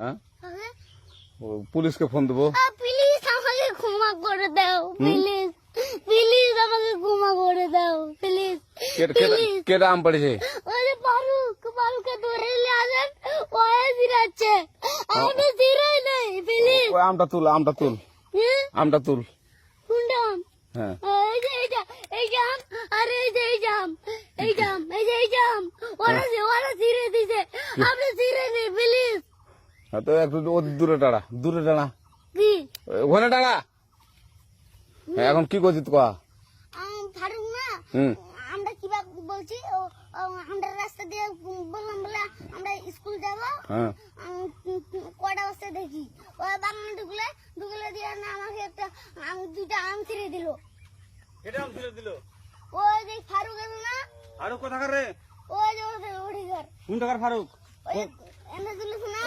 হ্যাঁ পুলিশকে ফোন দেবো। প্লিজ আমাকে ক্ষমা করে দাও, প্লিজ প্লিজ আমাকে ক্ষমা করে দাও, প্লিজ প্লিজ। কেটা আম পড়েছে? ওই যে ফারুককে ধরে নিয়ে আসেন, ওয়ে জিরাচ্ছে, আমি জিরাই নাই, প্লিজ। ওই আমটা তুল আমটা তুল কোনটা আম? হ্যাঁ এই যে এই জাম, আরে এই যে এই জাম, এই জাম, ওরা জিরে দিছে, আপনি জিরে নেই, প্লিজ। তো একটু দূরে দাঁড়া কি ওখানে দাঁড়া। এখন কি করছিস কয়া? ফারুক না, আমরা কিভাবে বলছি, আমরা রাস্তা দিয়ে বললাম বলে আমরা স্কুল যাবো, হ্যাঁ কয়টা বস্তা দেখি ওই বাগানে ঢুকলে দিয়ে না আমাকে দুইটা আম ছিঁড়ে দিল। কেটা আম ছিঁড়ে দিল? ওই যে ফারুক আছে না, ফারুক কোথাকার রে? ওই যে ওঠি ঘর, কোন টাকার ফারুক? ওই এনে তুলিস না,